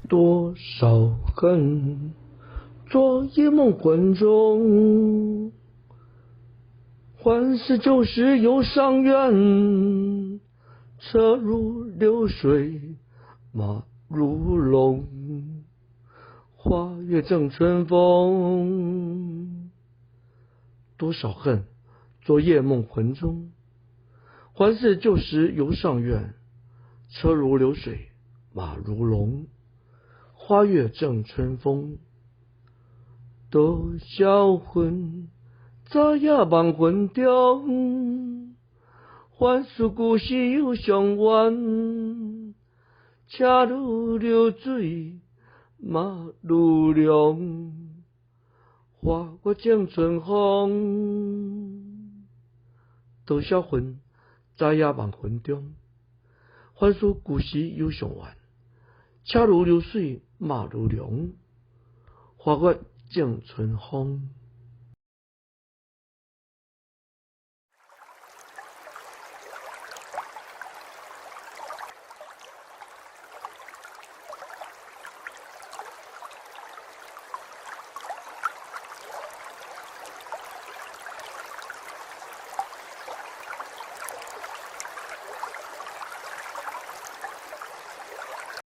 多少恨，昨夜梦魂中。欢喜旧时又上远，车如流水，马如龙。花月正春风。多少恨，昨夜梦魂中。欢喜旧时又上远，车如流水，马如龙。花月正春风。多少恨，昨夜梦魂中。欢喜故时又上远，车如流水，马如龙。花月正春风。多少恨，昨夜梦魂中。欢喜故时又上远，车如流水，马如龙。花月正春风。